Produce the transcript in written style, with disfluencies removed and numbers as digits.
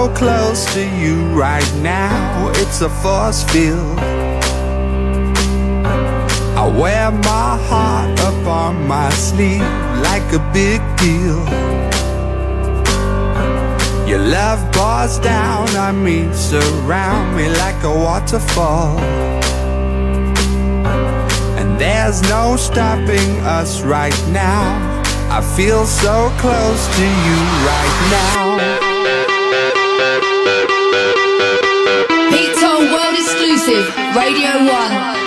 so close to you right now. It's a force field. I wear my heart up on my sleeve like a big deal. Your love pours down on me, surround me like a waterfall. And there's no stopping us right now. I feel so close to you right now. Pete Tong World Exclusive, Radio 1.